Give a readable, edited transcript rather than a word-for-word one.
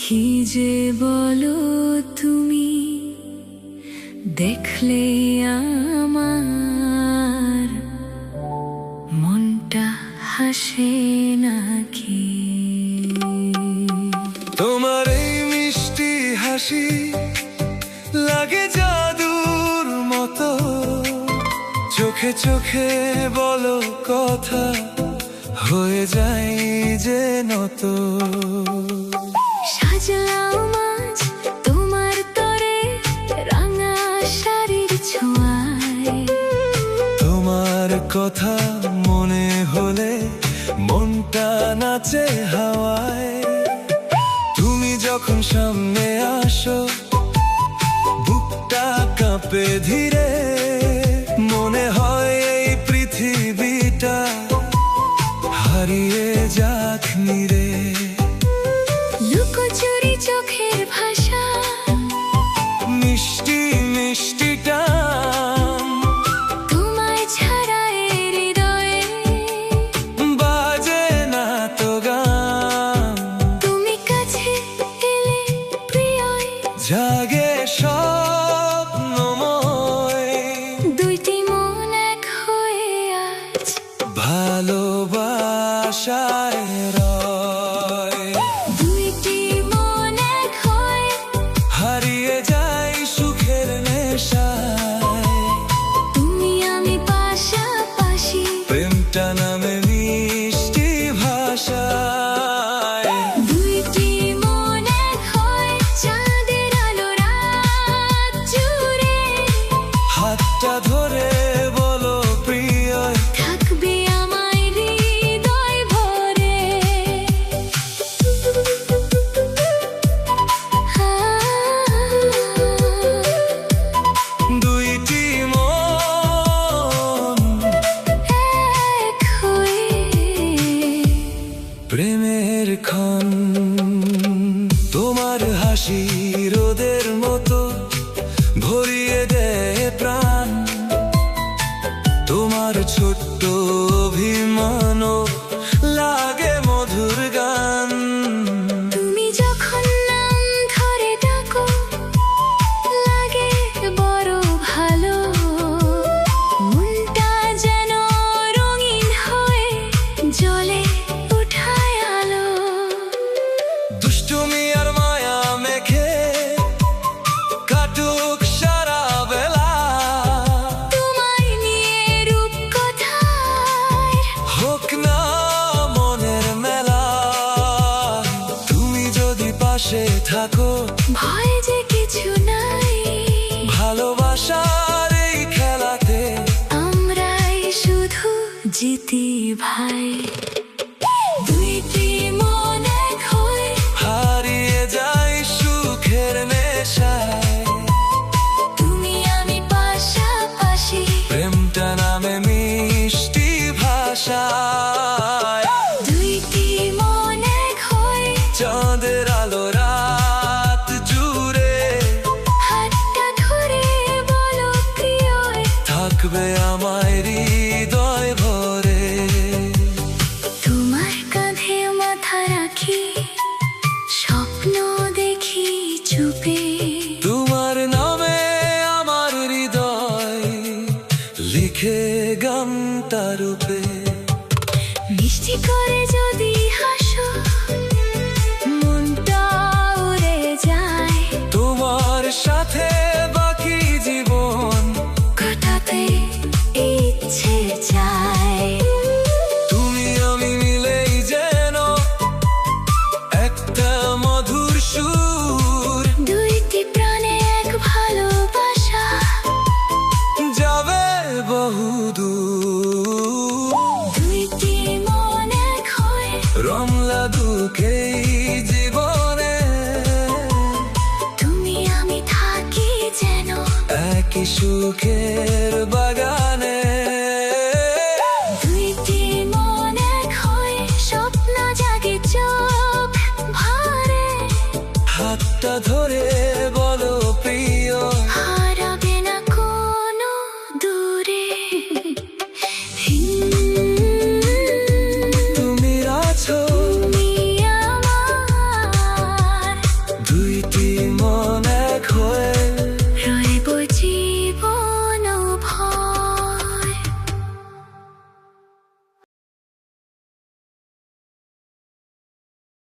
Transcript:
কি যে বলো তুমি, দেখলে আমার মনটা হাসে নাকি? তোমার এই মিষ্টি হাসি লাগে জাদুর মতো, চোখে চোখে বলো কথা, হয়ে যায় যে নত। সাজলাম আজ তোমার তরে রাঙা শাড়ির ছোঁয়ায়, তোমার কথা মনে হলে মনটা নাচে হাওয়ায়। তুমি যখন সামনে আসো বুকটা কাঁপে ধীরে, মনে হয় এই পৃথিবীটা হারিয়ে যাক নীরে। লুকোচুরি চোখের ভাষা, মিষ্টি মিষ্টি টান, তোমায় ছাড়া এই হৃদয়ে বাজে না তো গান। তুমি কাছে এলে প্রিয়, জাগে স্বপ্নময়, দুইটি মন এক হয়ে আজ ভালোবাসায় রয়। দুইটি মন এক হয়ে হারিয়ে যাই সুখের নেশায়, তুমি আমি পাশাপাশি, প্রেমটা নামে মিষ্টি ভাষায়। দুইটি মন এক হয়ে চাঁদের আলো রাত জুড়ে, হাতটা ধরে বলো প্রিয়, থাকবে আমায় হৃদয় ভরে। দুইটি মন এক হয়ে প্রেমের ক্ষণ। তোমার হাসি রোদের মতো ভরিয়ে দেয় প্রাণ, তোমার ছোট্ট অভিমানও লাগে মধুর গান। তুমি যখন নাম ধরে ডাকো লাগে বড় ভালো, মনটা যেন রঙিন হয়ে জ্বলে উঠায় আলো। দুষ্টুমি আর মায়া মেখে কাটুক সারা বেলা, তোমায় নিয়ে রূপ কথায় হোক না মনের মেলা। তুমি যদি পাশে থাকো ভয় যে কিছু নাই, ভালোবাসার এই খেলাতে আমরাই শুধু জিতি ভাই। দুইটি মন এক হয়ে হারিয়ে যাই সুখের নেশায়, তুমি আমি পাশাপাশি, প্রেমটা নামে মিষ্টি ভাষায়। দুইটি মন এক হয়ে চাঁদের আলো রাত জুড়ে, হাতটা ধরে বলো প্রিয়, থাকবে আমায় হৃদয় ভরে। তোমার কাঁধে মাথা রাখি, স্বপ্ন দেখি চুপে, তোমার নামে আমার হৃদয় লিখে গানটা রূপে। মিষ্টি করে যদি হাসো মনটা উড়ে যায়, তোমার সাথে বাকি জীবন কাটাতে ইচ্ছে চায়। তুমি আমি মিলেই যেন একটা মধুর সুর, দুইটি প্রাণে এক ভালোবাসা যাবে বহুদূর। দুইটি মন এক হয়ে রমলা দুঃখেই জীবনে, তুমি আমি থাকি যেন একই সুখের বাগানে। দুইটি মন এক হয়ে স্বপ্ন জাগে চোখ ভরে, হাতটা ধরে বলো প্রিয়, হারাবে না কোনো দূরে। তুমি আছো তুমি আমার দুইটি